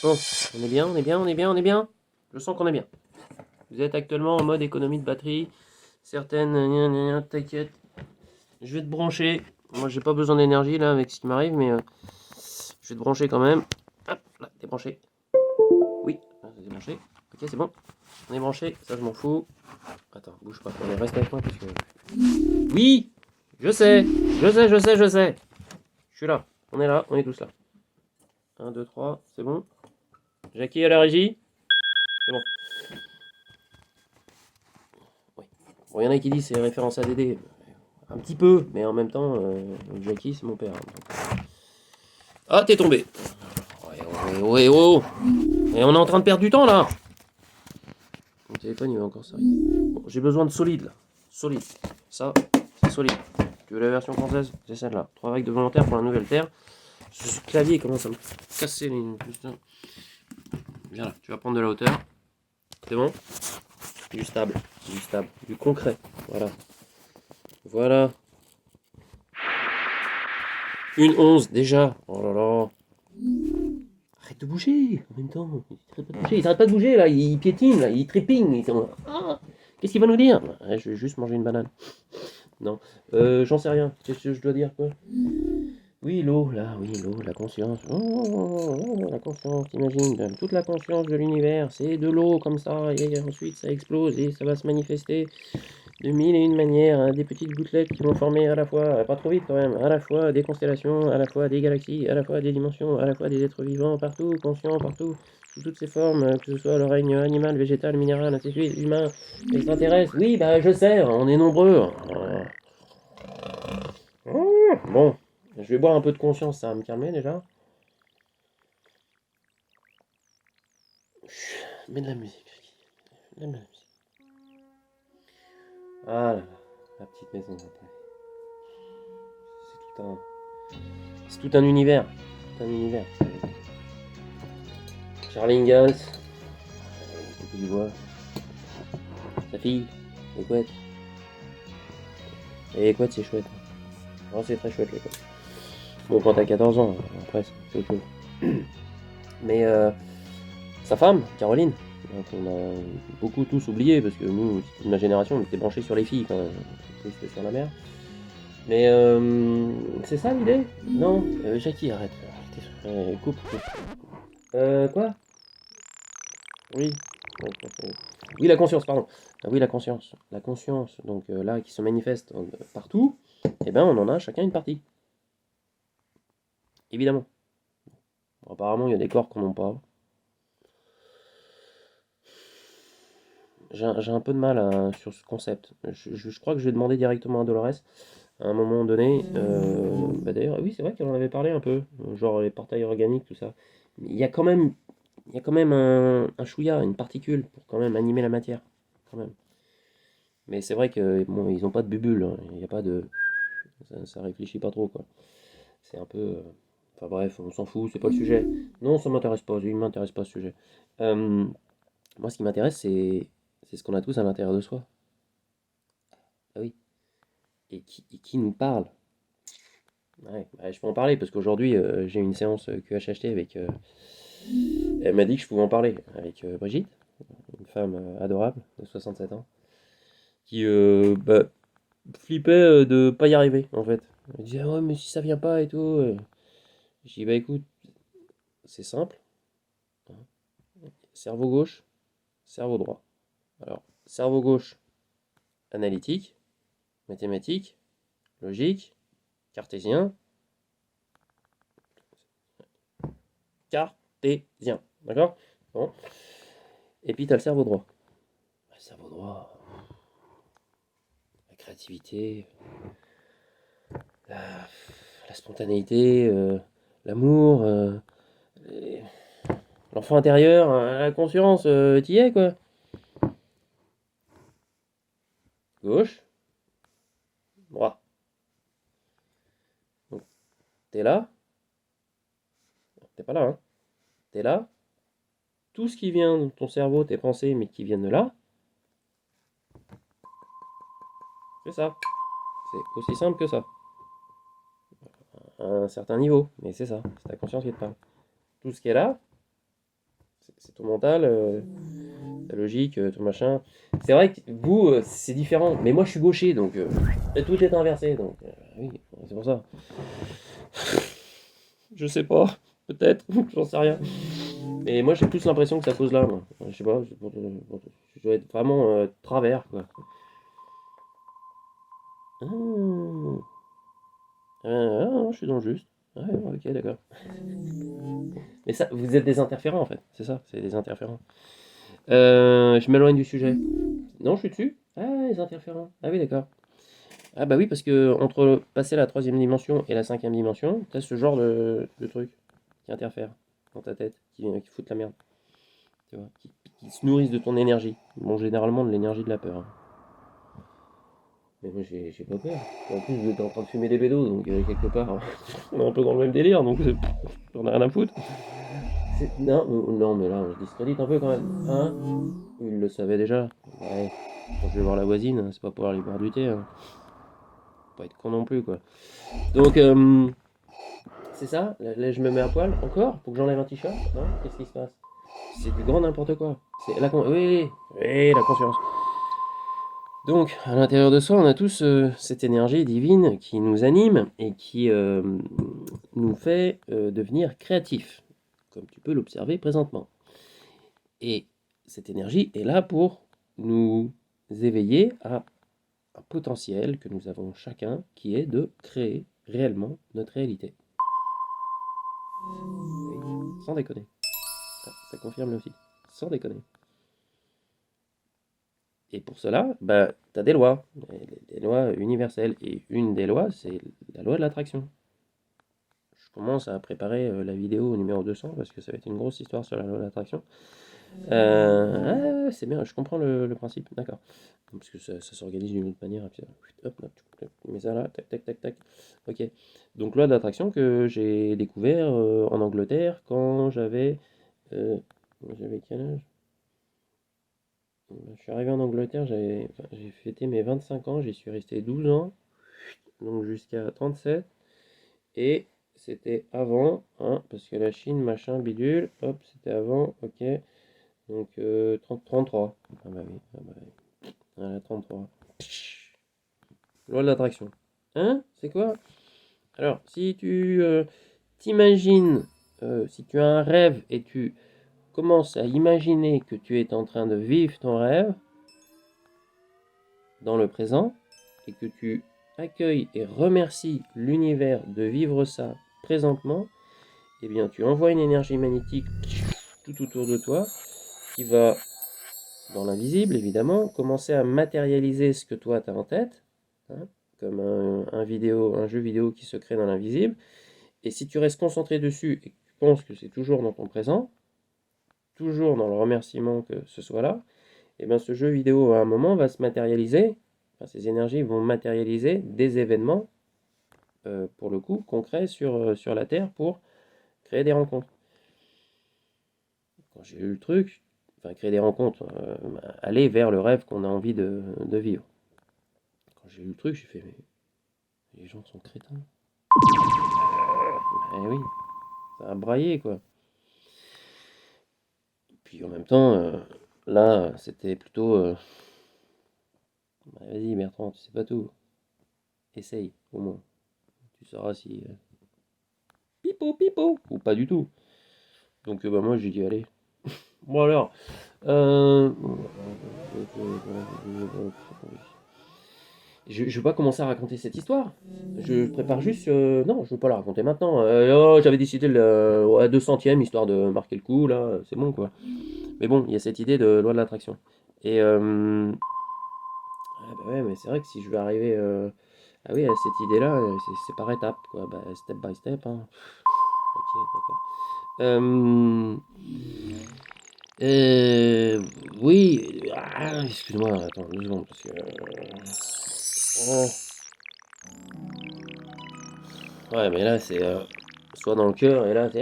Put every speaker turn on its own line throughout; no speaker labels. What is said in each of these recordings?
Bon, on est bien, on est bien, on est bien, on est bien. Je sens qu'on est bien. Vous êtes actuellement en mode économie de batterie. Certaines, t'inquiète. Je vais te brancher. Moi, j'ai pas besoin d'énergie là avec ce qui m'arrive, mais je vais te brancher quand même. Hop, là, t'es branché. Oui, c'est branché. Ok, c'est bon. On est branché, ça je m'en fous. Attends, bouge pas. Allez, reste avec moi parce que. Oui, je sais, je sais, je sais, je sais. Je suis là. On est là, on est tous là. 1, 2, 3, c'est bon. Jackie à la régie. C'est bon. Oui. Bon, il y en a qui disent c'est référence à Dédé. Un petit peu, mais en même temps, Jackie, c'est mon père. Donc. Ah, t'es tombé. Ouais, ouais, ouais, oh. Et on est en train de perdre du temps là. Mon téléphone, il va encore s'arrêter. Bon, j'ai besoin de solide là. Solide. Ça, c'est solide. Tu veux la version française? C'est celle-là. 3 règles de volontaire pour la nouvelle terre. Ce clavier commence à me casser les. Viens là, tu vas prendre de la hauteur. C'est bon? Du stable. Du stable. Du concret. Voilà. Voilà. Une 11 déjà. Oh là là. Arrête de bouger en même temps. Il s'arrête pas de bouger là. Il piétine là. Il trépigne. Ah, qu'est-ce qu'il va nous dire? Je vais juste manger une banane. Non. J'en sais rien. Qu'est-ce que je dois dire quoi? Oui, l'eau, là, oui, l'eau, la conscience. La conscience, t'imagines, toute la conscience de l'univers, c'est de l'eau comme ça, et ensuite ça explose et ça va se manifester de mille et une manières, hein, des petites gouttelettes qui vont former à la fois, pas trop vite quand même, à la fois des constellations, à la fois des galaxies, à la fois des dimensions, à la fois des êtres vivants partout, conscients partout, sous toutes ces formes, que ce soit le règne animal, végétal, minéral, ainsi de suite, humain, extraterrestre. Oui, bah je sais, on est nombreux. Bon, je vais boire un peu de conscience, ça va me calmer déjà. Mets de la musique. Mets de la musique. Ah là là, la petite maison après. C'est tout un. C'est tout un univers. Tout un univers. Charlie Ingalls. Qu'est-ce que tu vois? Sa fille. Les couettes. Et les couettes, c'est chouette. Oh, c'est très chouette les couettes. Bon, quand t'as 14 ans, après, c'est autre chose. Mais sa femme, Caroline, donc on a beaucoup tous oublié parce que nous, toute ma génération, on était branchés sur les filles quand même, plus que sur la mère. Mais c'est ça l'idée? Non, Jackie, arrête. Coupe, coupe. Quoi? Oui. Oui, la conscience, pardon. Ah oui, la conscience. La conscience, donc là, qui se manifeste partout, eh ben, on en a chacun une partie. Évidemment. Bon, apparemment, il y a des corps qu'on n'a pas. J'ai un peu de mal sur ce concept. Je crois que je vais demander directement à Dolores à un moment donné. Bah d'ailleurs, oui, c'est vrai qu'elle en avait parlé un peu, genre les portails organiques, tout ça. Il y a quand même, il y a quand même un chouïa, une particule pour quand même animer la matière, quand même. Mais c'est vrai que bon, ils n'ont pas de bubule, hein. Il n'y a pas de, ça réfléchit pas trop quoi. C'est un peu, enfin bref, on s'en fout, c'est pas le sujet. Non, ça m'intéresse pas, il m'intéresse pas ce sujet. Euh, Moi, ce qui m'intéresse, c'est ce qu'on a tous à l'intérieur de soi. Ah oui. Et qui nous parle. Ouais, bah, je peux en parler parce qu'aujourd'hui j'ai une séance QHHT avec. Elle m'a dit que je pouvais en parler avec Brigitte, une femme adorable de 67 ans, qui bah, flippait de pas y arriver en fait. Elle disait ah ouais mais si ça vient pas et tout. Je dis bah écoute, c'est simple, hein. Cerveau gauche, cerveau droit. Alors cerveau gauche, analytique, mathématique, logique, cartésien, cartésien. D'accord? Bon. Et puis tu as le cerveau droit. Le cerveau droit, la créativité, la, la spontanéité, l'amour, l'enfant intérieur, la conscience, t'y es quoi. Gauche, droit. Donc t'es là, t'es pas là, hein. T'es là, tout ce qui vient de ton cerveau, tes pensées, mais qui viennent de là, c'est ça. C'est aussi simple que ça. À un certain niveau, mais c'est ça, c'est ta conscience qui te parle. Tout ce qui est là, c'est ton mental, ta logique, ton machin. C'est vrai que vous, c'est différent. Mais moi, je suis gaucher, donc et tout est inversé. Donc, oui, c'est pour ça. Je sais pas, peut-être, j'en sais rien. Mais moi, j'ai plus l'impression que ça pose là, moi. Je sais pas, je dois être vraiment travers, quoi. Ah, non, je suis dans le juste. Ouais, ouais, ok, d'accord. Mais ça, vous êtes des interférents, en fait. C'est ça, c'est des interférents. Je m'éloigne du sujet. Non, je suis dessus. Ah, les interférents. Ah oui, d'accord. Ah bah oui, parce que entre passer la troisième dimension et la cinquième dimension, t'as ce genre de truc qui interfère dans ta tête, qui fout la merde, tu vois, qui se nourrissent de ton énergie. Bon, généralement de l'énergie de la peur, hein. Mais moi, j'ai pas peur. En plus, vous êtes en train de fumer des bédos, donc quelque part, on est un peu dans le même délire, donc j'en ai rien à foutre. Non, non, mais là, on se discrédite un peu quand même. Hein? Il le savait déjà. Ouais. Quand je vais voir la voisine, c'est pas pour aller boire du thé, hein. Faut pas être con non plus, quoi. Donc, c'est ça. Là, je me mets à poil encore pour que j'enlève un t-shirt. Non? Qu'est-ce qui se passe? C'est du grand n'importe quoi. C'est oui, oui, la conscience. Donc, à l'intérieur de soi, on a tous cette énergie divine qui nous anime et qui nous fait devenir créatifs, comme tu peux l'observer présentement. Et cette énergie est là pour nous éveiller à un potentiel que nous avons chacun, qui est de créer réellement notre réalité. Oui, sans déconner. Ça confirme aussi. Sans déconner. Et pour cela, bah, tu as des lois, des lois universelles. Et une des lois, c'est la loi de l'attraction. Je commence à préparer la vidéo numéro 200 parce que ça va être une grosse histoire sur la loi de l'attraction. C'est bien, je comprends le principe, d'accord. Parce que ça s'organise d'une autre manière. Et puis, hop, hop, tu mets ça là, tac, tac, tac, tac. Ok. Donc, loi de l'attraction que j'ai découvert en Angleterre quand j'avais quel âge? Je suis arrivé en Angleterre, j'ai fêté mes 25 ans, j'y suis resté 12 ans, donc jusqu'à 37. Et c'était avant, hein, parce que la Chine, machin, bidule, hop, c'était avant, ok. Donc 33. Ah bah oui, ah bah oui. Voilà, 33. Loi de l'attraction. Hein? C'est quoi? Alors, si tu t'imagines, si tu as un rêve et tu commences à imaginer que tu es en train de vivre ton rêve dans le présent et que tu accueilles et remercies l'univers de vivre ça présentement, eh bien, tu envoies une énergie magnétique tout autour de toi qui va, dans l'invisible évidemment, commencer à matérialiser ce que toi tu as en tête, hein, comme un jeu vidéo qui se crée dans l'invisible. Et si tu restes concentré dessus et que tu penses que c'est toujours dans ton présent, toujours dans le remerciement que ce soit là, et bien ce jeu vidéo à un moment va se matérialiser, enfin, ces énergies vont matérialiser des événements, pour le coup, concrets sur la Terre pour créer des rencontres. Quand j'ai eu le truc, enfin créer des rencontres, aller vers le rêve qu'on a envie de vivre. Quand j'ai eu le truc, j'ai fait, mais les gens sont crétins. Eh oui, ça a braillé quoi. Puis en même temps, là, c'était plutôt, bah, vas-y Bertrand, tu sais pas tout. Essaye, au moins. Tu sauras si pipo pipo ou pas du tout. Donc bah moi j'ai dit allez. Bon alors, euh, je vais pas commencer à raconter cette histoire. Je prépare juste. Non, je veux pas la raconter maintenant. Oh, j'avais décidé la 200e histoire de marquer le coup, là, c'est bon quoi. Mais bon, il y a cette idée de loi de l'attraction. Et. Ah bah ouais, mais c'est vrai que si je veux arriver ah oui, à cette idée-là, c'est par étapes, quoi. Bah, step by step, hein. Ok, d'accord. Euh, euh, oui, excuse-moi, attends 2 secondes, parce que. Ouais, mais là, c'est soit dans le cœur, et là, c'est.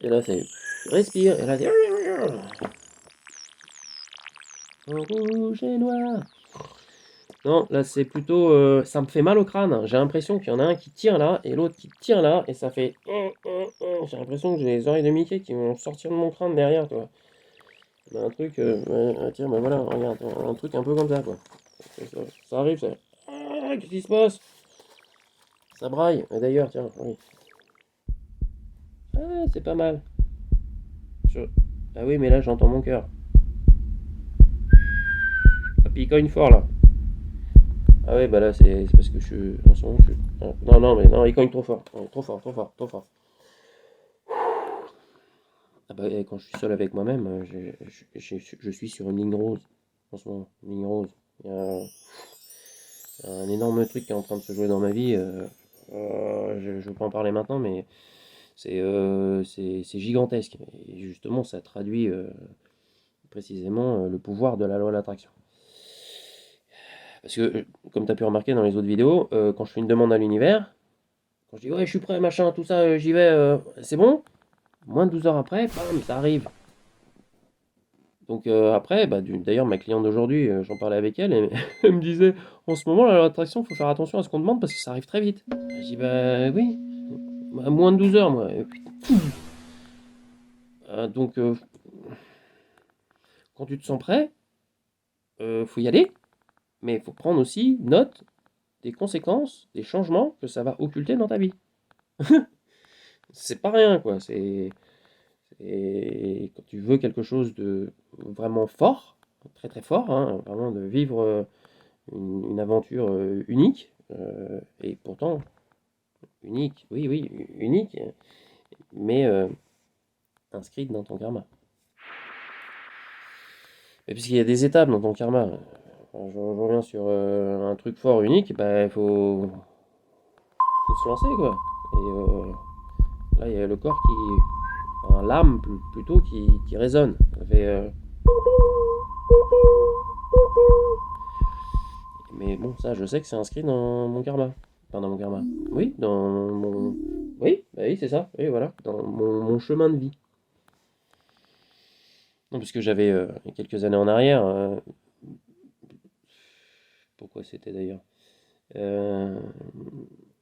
Et là, c'est. Respire, et là, c'est. Rouge et noir. Non, là, c'est plutôt. Ça me fait mal au crâne. J'ai l'impression qu'il y en a un qui tire là, et l'autre qui tire là, et ça fait. J'ai l'impression que j'ai les oreilles de Mickey qui vont sortir de mon crâne derrière, toi. Bah, un truc, tiens, bah voilà, regarde, un truc un peu comme ça, quoi. Ça arrive, ça. Ah, qu'est-ce qui se passe? Ça braille. Et d'ailleurs, tiens, oui. Ah, c'est pas mal. Je- Ah oui, mais là, j'entends mon cœur. Ah, puis il cogne fort, là. Ah oui, bah là, c'est parce que je suis... En ce moment, je suis... Ah, non, non, mais non, il cogne trop fort. Ouais, trop fort, trop fort, trop fort. Ah bah, et quand je suis seul avec moi-même, je suis sur une ligne rose. En ce moment, une ligne rose. Il y a un énorme truc qui est en train de se jouer dans ma vie. Je ne veux pas en parler maintenant, mais c'est gigantesque. Et justement, ça traduit précisément le pouvoir de la loi de l'attraction. Parce que, comme tu as pu remarquer dans les autres vidéos, quand je fais une demande à l'univers, quand je dis ouais, je suis prêt, machin, tout ça, j'y vais, c'est bon. Moins de 12 heures après, bam, ça arrive. Donc après, bah, d'ailleurs, ma cliente d'aujourd'hui, j'en parlais avec elle, et elle me disait, en ce moment, la loi de l'attraction, il faut faire attention à ce qu'on demande parce que ça arrive très vite. Je dis, bah oui, bah, moins de 12 heures, moi. Et puis, donc, quand tu te sens prêt, faut y aller, mais il faut prendre aussi note des conséquences, des changements que ça va occulter dans ta vie. C'est pas rien, quoi. Quand tu veux quelque chose de vraiment fort, très très fort, hein, vraiment de vivre une aventure unique, et pourtant unique, oui, oui, unique, mais inscrite dans ton karma. Et puisqu'il y a des étapes dans ton karma, je reviens sur un truc fort, unique, bah, faut se lancer, quoi. Et là, il y a le corps enfin, l'âme plutôt, qui résonne. Ça fait, mais bon, ça, je sais que c'est inscrit dans mon karma. Enfin, dans mon karma. Oui, dans mon... Oui, bah oui, c'est ça. Oui, voilà. Dans mon chemin de vie. Non, puisque j'avais, il y a quelques années en arrière, pourquoi c'était d'ailleurs? Euh,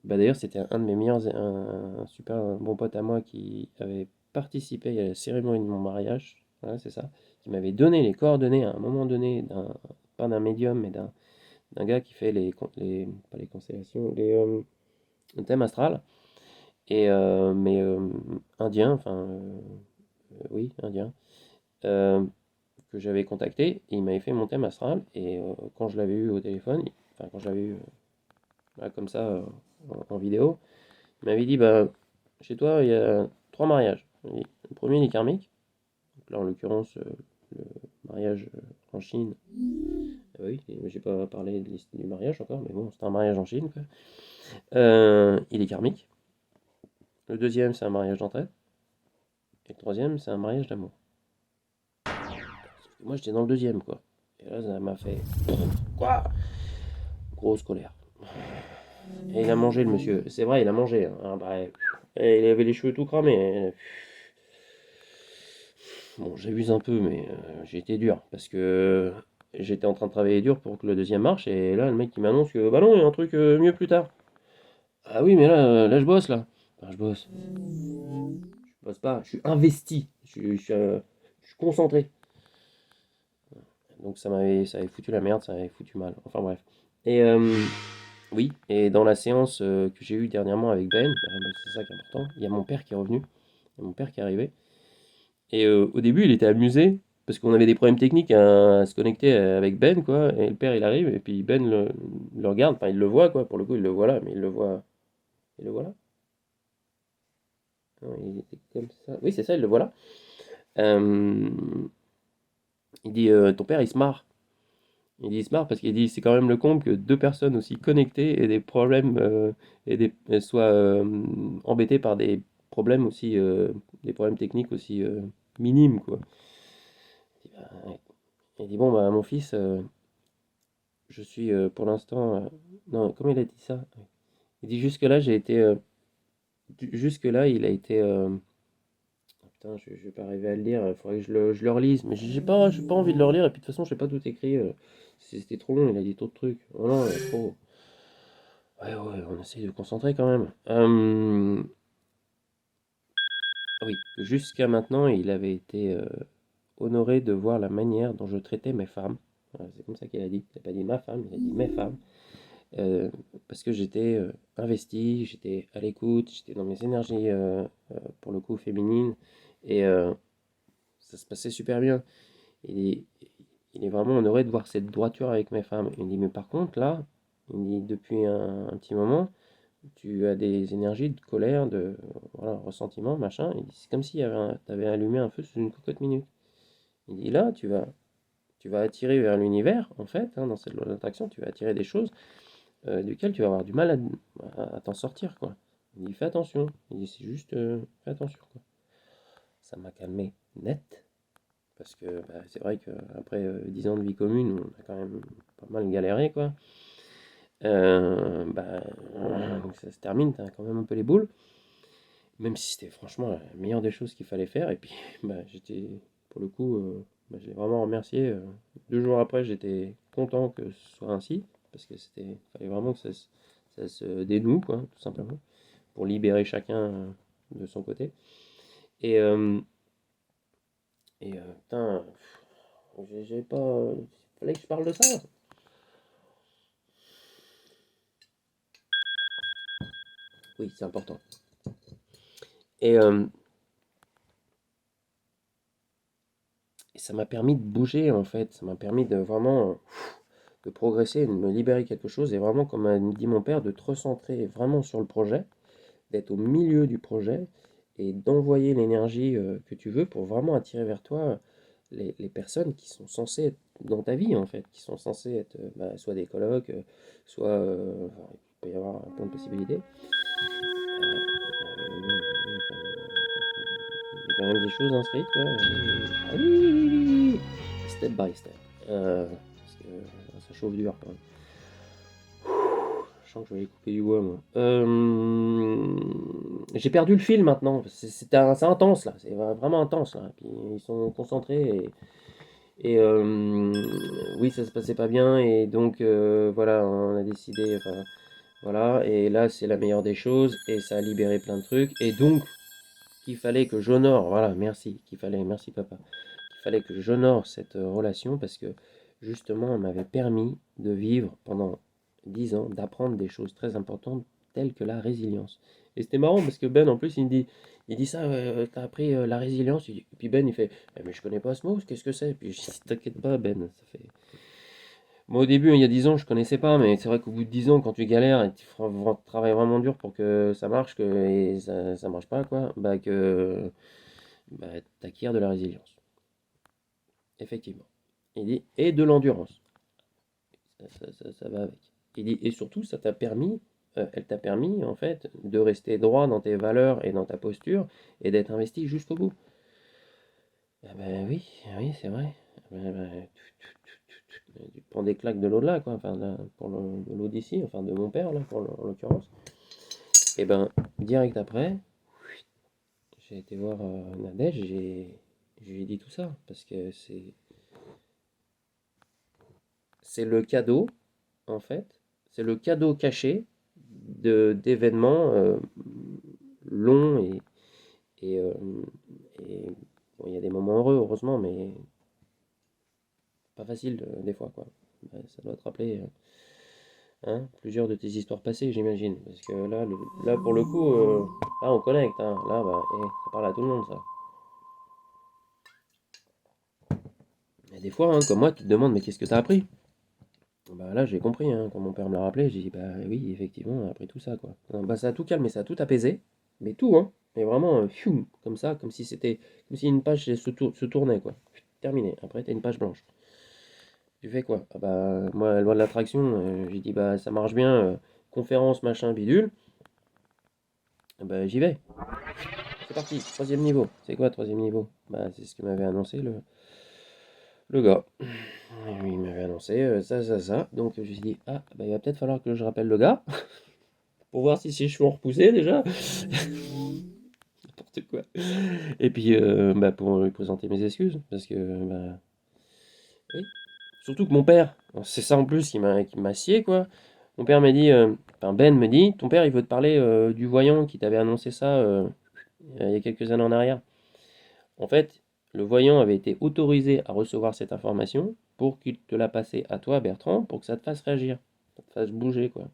Bah d'ailleurs, c'était un de mes meilleurs, un super bon pote à moi qui avait participé à la cérémonie de mon mariage, voilà, c'est ça, qui m'avait donné les coordonnées à un moment donné pas d'un médium, mais d'un gars qui fait pas les constellations, le thème astral, mais indien, enfin, oui, indien, euh, que j'avais contacté, et il m'avait fait mon thème astral, et quand je l'avais eu au téléphone, enfin, quand je l'avais eu là, comme ça, en vidéo, il m'avait dit, bah, chez toi, il y a trois mariages. Le premier, il est karmique. Donc là, en l'occurrence, le mariage en Chine. Ah oui, j'ai pas parlé du mariage encore, mais bon, c'est un mariage en Chine, quoi. Il est karmique. Le deuxième, c'est un mariage d'entraide. Et le troisième, c'est un mariage d'amour. Moi, j'étais dans le deuxième, quoi. Et là, ça m'a fait... Quoi? Grosse colère. Et il a mangé, le monsieur. C'est vrai, il a mangé, hein. Ah, bah, et il avait les cheveux tout cramés. Bon, j'abuse un peu, mais j'ai été dur parce que j'étais en train de travailler dur pour que le deuxième marche, et là, le mec qui m'annonce que bah non, il y a un truc mieux plus tard. Ah oui, mais là, je bosse là. Enfin, je bosse. Je bosse pas, je suis investi. Je suis concentré. Donc ça avait foutu la merde, ça avait foutu mal. Enfin bref. Et oui, et dans la séance que j'ai eue dernièrement avec Ben, bah, c'est ça qui est important. Il y a mon père qui est revenu, il y a mon père qui est arrivé. Et au début, il était amusé parce qu'on avait des problèmes techniques à se connecter avec Ben, quoi. Et le père, il arrive et puis Ben le regarde, enfin, il le voit, quoi. Pour le coup, il le voit là, mais il le voit. Il le voit là? Non, il était comme ça. Oui, c'est ça, il le voit là. Euh, il dit ton père, il se marre. Il dit il se marre parce qu'il dit c'est quand même le comble que deux personnes aussi connectées aient des problèmes soient embêtées par des problèmes aussi, des problèmes techniques aussi minimes, quoi. Il dit, bah, ouais. Il dit bon, bah, mon fils. Je suis pour l'instant. Non, comment il a dit ça? Il dit jusque-là, j'ai été. Jusque-là, il a été. Oh, putain, je vais pas arriver à le lire, il faudrait que je le relise. Mais j'ai pas envie de le relire, et puis de toute façon, je sais pas tout écrit. C'était trop long, il a dit trop de trucs. Oh non, il y a trop. Ouais, ouais, on essaye de concentrer quand même. Oui, que jusqu'à maintenant, il avait été honoré de voir la manière dont je traitais mes femmes. Voilà, c'est comme ça qu'il a dit. Il n'a pas dit ma femme, il a dit mes femmes. Euh, Parce que j'étais investi, j'étais à l'écoute, j'étais dans mes énergies, pour le coup, féminines. Et ça se passait super bien. Et il est vraiment honoré de voir cette droiture avec mes femmes. Il me dit, mais par contre, là, il me dit, depuis un petit moment, tu as des énergies de colère, de voilà, ressentiment, machin. Il dit, c'est comme si tu avais allumé un feu sous une cocotte minute. Il dit, là, tu vas attirer vers l'univers, en fait, hein, dans cette loi d'attraction, tu vas attirer des choses duquel tu vas avoir du mal à t'en sortir, quoi. Il dit, fais attention. Il dit, c'est juste, fais attention, quoi. Ça m'a calmé net, parce que bah, c'est vrai qu'après 10 ans de vie commune, on a quand même pas mal galéré, quoi. Bah, ça se termine, t'as quand même un peu les boules, même si c'était franchement la meilleure des choses qu'il fallait faire. Et puis, bah, j'étais, pour le coup, bah, je l'ai vraiment remercié. 2 jours après, j'étais content que ce soit ainsi, parce que fallait vraiment que ça se dénoue, quoi, tout simplement, pour libérer chacun de son côté. Et, euh, putain, j'ai pas. Fallait que je parle de ça. Oui, c'est important. Et et ça m'a permis de bouger, en fait. Ça m'a permis de vraiment de progresser, de me libérer quelque chose. Et vraiment, comme a dit mon père, de te recentrer vraiment sur le projet, d'être au milieu du projet et d'envoyer l'énergie que tu veux pour vraiment attirer vers toi les personnes qui sont censées être dans ta vie, en fait, qui sont censées être bah, soit des colocs, soit enfin, il peut y avoir plein de possibilités. Oui, enfin, il y a quand même des choses inscrites, quoi. Ah oui, oui, oui, oui, oui. Step by step. Parce que ça chauffe dur quand même. Je sens que je vais aller couper du bois, moi. J'ai perdu le fil maintenant. C'est intense là, c'est vraiment intense là. Puis ils sont concentrés et oui, ça se passait pas bien et donc voilà, on a décidé. Enfin, voilà, et là c'est la meilleure des choses et ça a libéré plein de trucs et donc qu'il fallait que j'honore. Voilà, merci, merci papa, qu'il fallait que j'honore cette relation parce que justement, elle m'avait permis de vivre pendant 10 ans, d'apprendre des choses très importantes telles que la résilience. Et c'était marrant parce que Ben, en plus, il dit ça, t'as appris la résilience. Et puis Ben, il fait, eh, mais je connais pas ce mot, qu'est-ce que c'est? Et puis je dis, t'inquiète pas, Ben, ça fait. Moi, au début, il y a 10 ans, je connaissais pas, mais c'est vrai qu'au bout de 10 ans, quand tu galères et tu travailles vraiment dur pour que ça marche, et ça marche pas, quoi, bah, t'acquiers de la résilience. Effectivement. Il dit, et de l'endurance. Ça va avec. Il dit, et surtout, elle t'a permis, en fait, de rester droit dans tes valeurs et dans ta posture et d'être investi jusqu'au bout. Ah ben oui, oui, c'est vrai. Tu prends des claques de l'au-delà, quoi, enfin, de l'eau d'ici, enfin, de mon père, là, en l'occurrence. Et ben, direct après, j'ai été voir Nadège, je lui ai dit tout ça, parce que c'est le cadeau, en fait, c'est le cadeau caché d'événements longs et, euh, et bon, il y a des moments heureux, heureusement, mais pas facile des fois, quoi. Ouais, ça doit te rappeler hein, plusieurs de tes histoires passées, j'imagine. Parce que là, là pour le coup, là, on connecte. Hein. Là, bah, ça parle à tout le monde, ça. Et des fois, hein, comme moi, tu te demandes, mais qu'est-ce que t'as appris? Bah là, j'ai compris, hein, quand mon père me l'a rappelé, j'ai dit, bah oui, effectivement, on a appris tout ça, quoi. Bah, ça a tout calmé, ça a tout apaisé, mais tout, hein. Mais vraiment, pfiou, comme ça, comme si une page se tournait, quoi. Terminé. Après, t'as une page blanche. Tu fais quoi? Ah bah, moi, la loi de l'attraction, j'ai dit, bah ça marche bien, conférence, machin, bidule. Ah bah, j'y vais. C'est parti, troisième niveau. C'est quoi, troisième niveau? Bah, c'est ce que m'avait annoncé le gars. Il m'avait annoncé ça. Donc, je me suis dit, ah, bah, il va peut-être falloir que je rappelle le gars pour voir si ses cheveux ont repoussé déjà. N'importe quoi. Et puis, bah, pour lui présenter mes excuses. Parce que, bah, oui. Surtout que mon père, c'est ça en plus qui m'a scié, quoi. Mon père m'a dit, enfin Ben me dit, ton père il veut te parler du voyant qui t'avait annoncé ça il y a quelques années en arrière. En fait, le voyant avait été autorisé à recevoir cette information pour qu'il te la passe à toi, Bertrand, pour que ça te fasse réagir, ça te fasse bouger, quoi.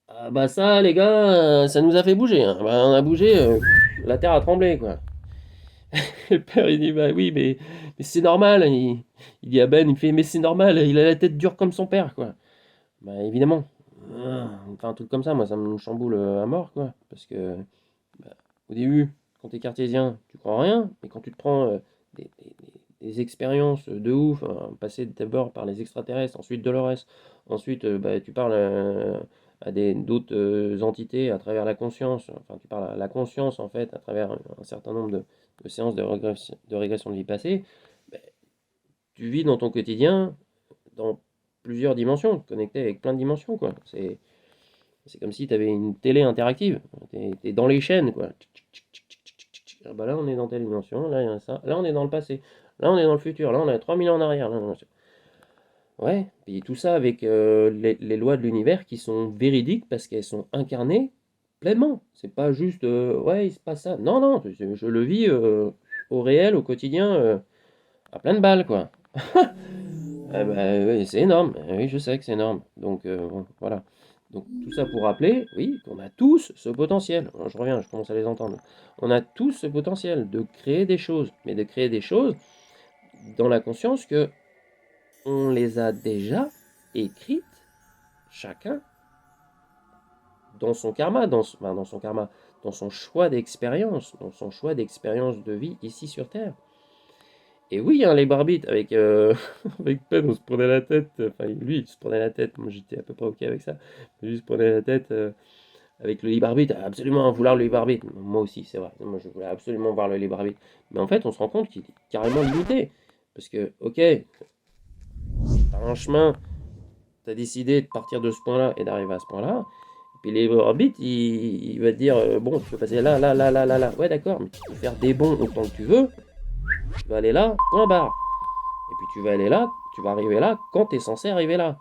Ah bah ça, les gars, ça nous a fait bouger, hein. Bah, on a bougé, la terre a tremblé, quoi. Le père, il dit, bah oui, mais c'est normal. Il dit à Ben, il fait, mais c'est normal, il a la tête dure comme son père, quoi. Bah évidemment. Enfin, un truc comme ça, moi, ça me chamboule à mort, quoi. Parce que, bah, au début, quand t'es cartésien, tu crois en rien, mais quand tu te prends des expériences de ouf, hein, passer d'abord par les extraterrestres, ensuite Dolores, ensuite bah, tu parles à d'autres entités à travers la conscience, enfin tu parles à la conscience en fait à travers un certain nombre de séances de régression de vie passée, bah, tu vis dans ton quotidien dans plusieurs dimensions, connecté avec plein de dimensions quoi. C'est comme si tu avais une télé interactive, t'es dans les chaînes quoi. Ah bah là on est dans telle dimension, là il y a ça, là on est dans le passé, là on est dans le futur, là on est 3000 ans en arrière. Ouais, puis tout ça avec les lois de l'univers qui sont véridiques parce qu'elles sont incarnées pleinement. C'est pas juste ouais, il se passe ça. Non, non, je le vis au réel, au quotidien, à plein de balles, quoi. Ah bah, oui, c'est énorme. Oui, je sais que c'est énorme. Donc, bon, voilà. Donc, tout ça pour rappeler, oui, qu'on a tous ce potentiel. Alors, je reviens, je commence à les entendre. On a tous ce potentiel de créer des choses, mais de créer des choses dans la conscience que on les a déjà écrites, chacun, dans son karma, enfin, dans son karma, dans son choix d'expérience, dans son choix d'expérience de vie ici sur Terre. Et oui, hein, les barbites, avec, avec Pen, on se prenait la tête, enfin lui, il se prenait la tête, moi j'étais à peu près ok avec ça, lui il se prenait la tête avec le libre arbitre, absolument vouloir le libre arbitre. Moi aussi, c'est vrai, moi je voulais absolument voir le libre arbitre. Mais en fait, on se rend compte qu'il est carrément limité. Parce que, ok, t'as un chemin, t'as décidé de partir de ce point-là et d'arriver à ce point-là. Et puis les arbitres, il va te dire bon, tu peux passer là, là, là, là, là, là. Ouais, d'accord, mais tu peux faire des bons autant que tu veux. Tu vas aller là, point barre. Et puis tu vas aller là, tu vas arriver là quand tu es censé arriver là.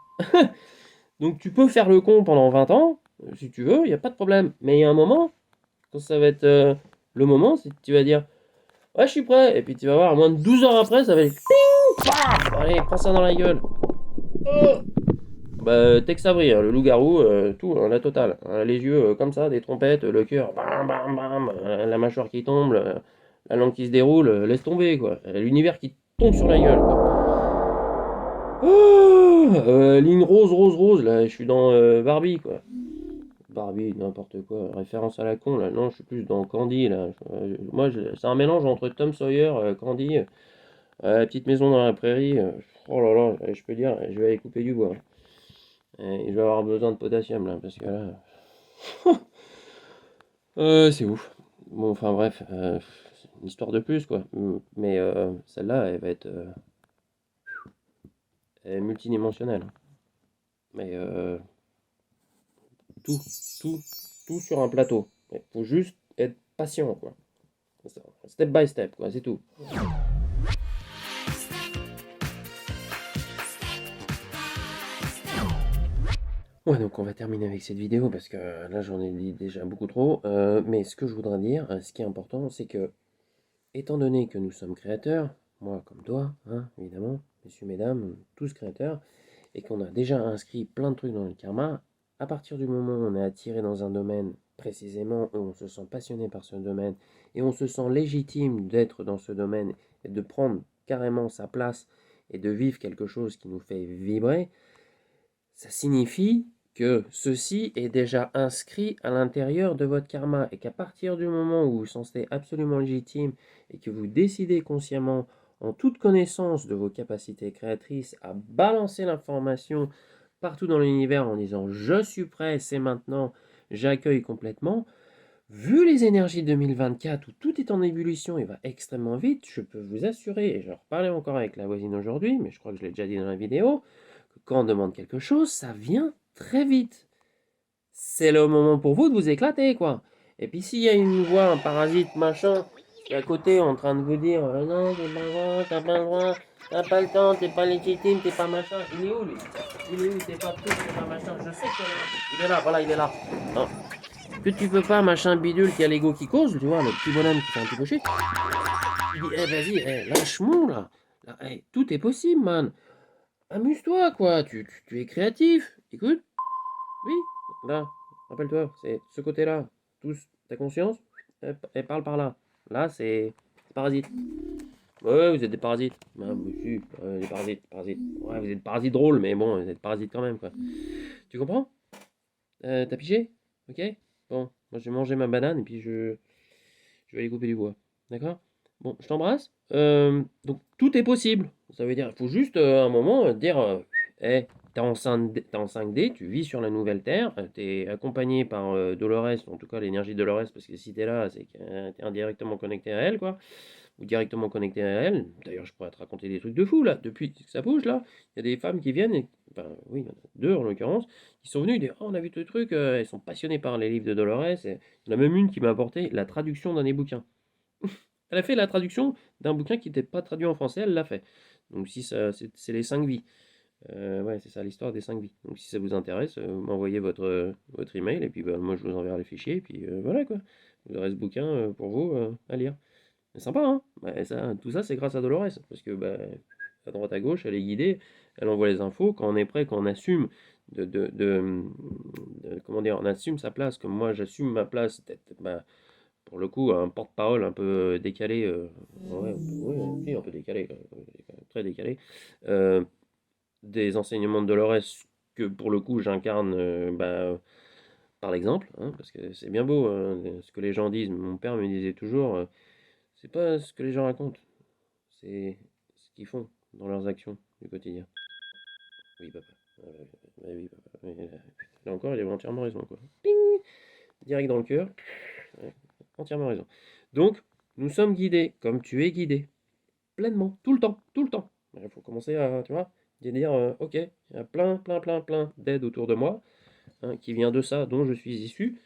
Donc tu peux faire le con pendant 20 ans, si tu veux, il n'y a pas de problème. Mais il y a un moment, quand ça va être le moment, c'est que tu vas dire ouais, je suis prêt. Et puis tu vas voir, moins de 12 heures après, ça va être ping, paf, allez, prends ça dans la gueule. Oh. Bah, Tex Avery, hein, le loup-garou, tout, hein, la totale. Hein, les yeux comme ça, des trompettes, le cœur, bam, bam, bam, la mâchoire qui tombe, la langue qui se déroule, laisse tomber, quoi. L'univers qui tombe sur la gueule, quoi. Oh, ligne rose, rose, rose, là, je suis dans Barbie, quoi. Barbie, n'importe quoi, référence à la con, là. Non, je suis plus dans Candy, là. Moi, c'est un mélange entre Tom Sawyer, Candy, la petite maison dans la prairie. Oh là là, je peux dire, je vais aller couper du bois. Et je vais avoir besoin de potassium là, parce que là. C'est ouf. Bon, enfin bref, c'est une histoire de plus quoi. Mais celle-là, elle va être elle est multidimensionnelle. Mais tout, tout, tout sur un plateau. Il faut juste être patient quoi. Step by step quoi, c'est tout. Ouais, donc on va terminer avec cette vidéo parce que là j'en ai dit déjà beaucoup trop. Mais ce que je voudrais dire, ce qui est important, c'est que, étant donné que nous sommes créateurs, moi comme toi, hein, évidemment, messieurs, mesdames, tous créateurs, et qu'on a déjà inscrit plein de trucs dans le karma, à partir du moment où on est attiré dans un domaine précisément, où on se sent passionné par ce domaine, et on se sent légitime d'être dans ce domaine, et de prendre carrément sa place, et de vivre quelque chose qui nous fait vibrer, ça signifie que ceci est déjà inscrit à l'intérieur de votre karma et qu'à partir du moment où vous vous sentez absolument légitime et que vous décidez consciemment, en toute connaissance de vos capacités créatrices, à balancer l'information partout dans l'univers en disant je suis prêt, c'est maintenant, j'accueille complètement, vu les énergies 2024 où tout est en ébullition et va extrêmement vite, je peux vous assurer, et je reparlais encore avec la voisine aujourd'hui, mais je crois que je l'ai déjà dit dans la vidéo, que quand on demande quelque chose, ça vient très vite. C'est le moment pour vous de vous éclater, quoi. Et puis s'il y a une voix, un parasite, machin, qui est à côté en train de vous dire non, t'es pas le droit, t'as pas le droit, t'as pas le temps, t'es pas légitime, t'es pas machin. Il est où lui? Il est où? T'es pas tout, t'es pas machin. Je sais qu'il est là. Il est là, voilà, il est là. Non. que tu peux pas, machin bidule qui a l'ego qui cause, tu vois, le petit bonhomme qui fait un petit peu chier. Il dit, vas-y, lâche-moi là. Là, tout est possible, man. Amuse-toi, quoi. Tu es créatif. Écoute, oui, là, rappelle-toi, c'est ce côté-là. Tous, ta conscience, elle parle par là. Là, c'est parasite. Ouais, vous êtes des parasites. Bah, oui, si, des parasites, parasites. Ouais, vous êtes des parasites drôles, mais bon, vous êtes parasites quand même, quoi. Tu comprends? T'as pigé? Ok? Bon, moi je vais manger ma banane et puis je vais aller couper du bois. D'accord? Bon, je t'embrasse. Donc tout est possible. Ça veut dire, il faut juste un moment dire, hey, t'es en 5D, tu vis sur la nouvelle Terre, t'es accompagné par Dolores, en tout cas l'énergie de Dolores, parce que si t'es là, c'est que t'es indirectement connecté à elle, quoi, ou directement connecté à elle. D'ailleurs, je pourrais te raconter des trucs de fou, là, depuis que ça bouge, là. Il y a des femmes qui viennent, enfin, oui, il y en a deux en l'occurrence, qui sont venues, dire, oh, on a vu ce truc, elles sont passionnées par les livres de Dolores, et il y en a même une qui m'a apporté la traduction d'un des bouquins. Elle a fait la traduction d'un bouquin qui n'était pas traduit en français, elle l'a fait. Donc si ça, c'est les 5 vies. Ouais, c'est ça l'histoire des 5 vies. Donc si ça vous intéresse, m'envoyez votre email et puis bah, moi je vous enverrai les fichiers et puis voilà quoi. Vous aurez ce bouquin pour vous à lire. C'est sympa, hein? Bah, ça, tout ça c'est grâce à Dolores parce que bah, à droite à gauche elle est guidée, elle envoie les infos. Quand on est prêt, quand on assume comment dire, on assume sa place, comme moi j'assume ma place d'être bah, pour le coup, un porte-parole un peu décalé, ouais, oui, si, un peu décalé, très décalé, euh, des enseignements de Dolores que pour le coup j'incarne bah, par l'exemple, hein, parce que c'est bien beau ce que les gens disent. Mon père me disait toujours, c'est pas ce que les gens racontent, c'est ce qu'ils font dans leurs actions du quotidien. Oui, papa. Oui, papa. Oui, là encore, il avait entièrement raison, quoi. Ping. Direct dans le cœur. Ouais, entièrement raison. Donc, nous sommes guidés, comme tu es guidé, pleinement, tout le temps, tout le temps. Il faut commencer à, tu vois, dire, ok, il y a plein d'aide autour de moi, hein, qui vient de ça, dont je suis issu.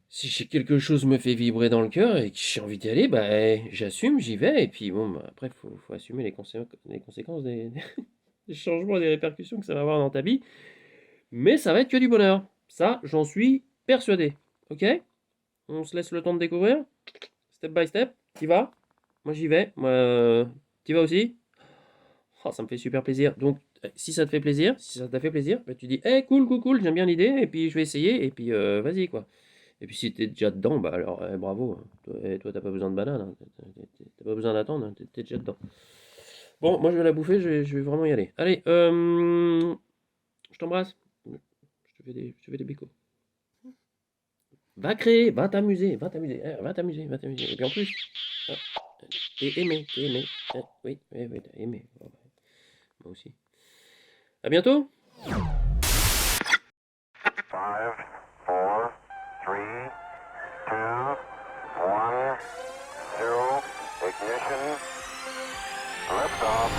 Si quelque chose me fait vibrer dans le cœur et que j'ai envie d'y aller, bah, j'assume, j'y vais, et puis bon, bah, après, faut assumer les conséquences des changements et des répercussions que ça va avoir dans ta vie. Mais ça va être que du bonheur. Ça, j'en suis persuadé. Ok? On se laisse le temps de découvrir. Step by step. T'y vas? Moi, j'y vais. Moi, t'y vas aussi? Oh, ça me fait super plaisir. Donc, si ça te fait plaisir, si ça t'a fait plaisir, bah, tu dis, hey, cool, j'aime bien l'idée, et puis je vais essayer, et puis vas-y, quoi. Et puis si t'es déjà dedans, bah alors bravo. Toi, t'as pas besoin de banane, hein. T'as pas besoin d'attendre, hein. T'es déjà dedans. Bon, moi je vais la bouffer, je vais vraiment y aller. Allez, je t'embrasse. Je te fais des bicots. Va créer, va t'amuser, va t'amuser, va t'amuser. Et puis en plus, ah, t'es aimé. Oui, t'as aimé. Oh, bah, moi aussi. À bientôt.
5, 4, 3, 2, 1, 0, ignition, liftoff.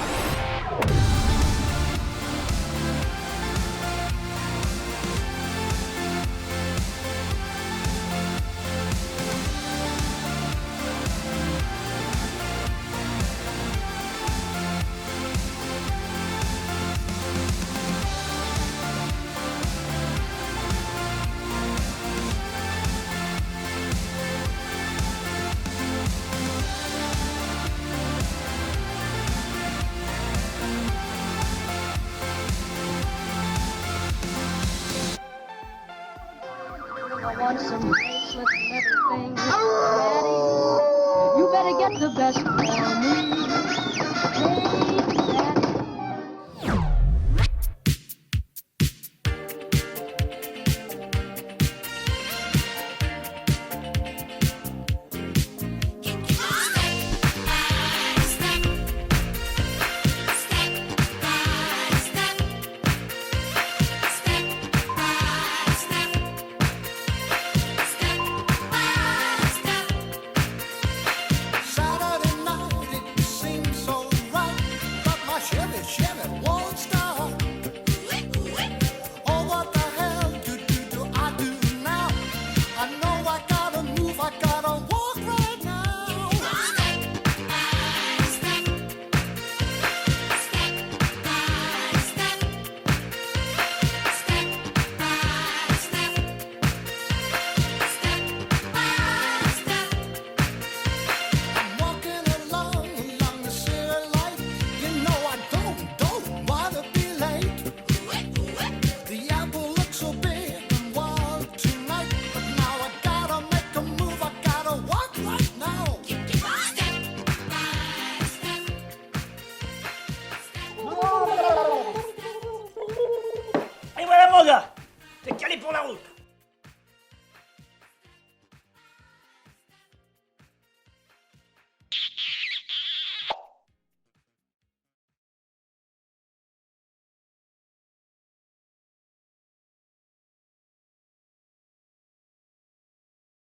I want some bracelets and everything. Daddy, you better get the best for me. Hey, Daddy.
Saturday night gars. T'es calé pour la route.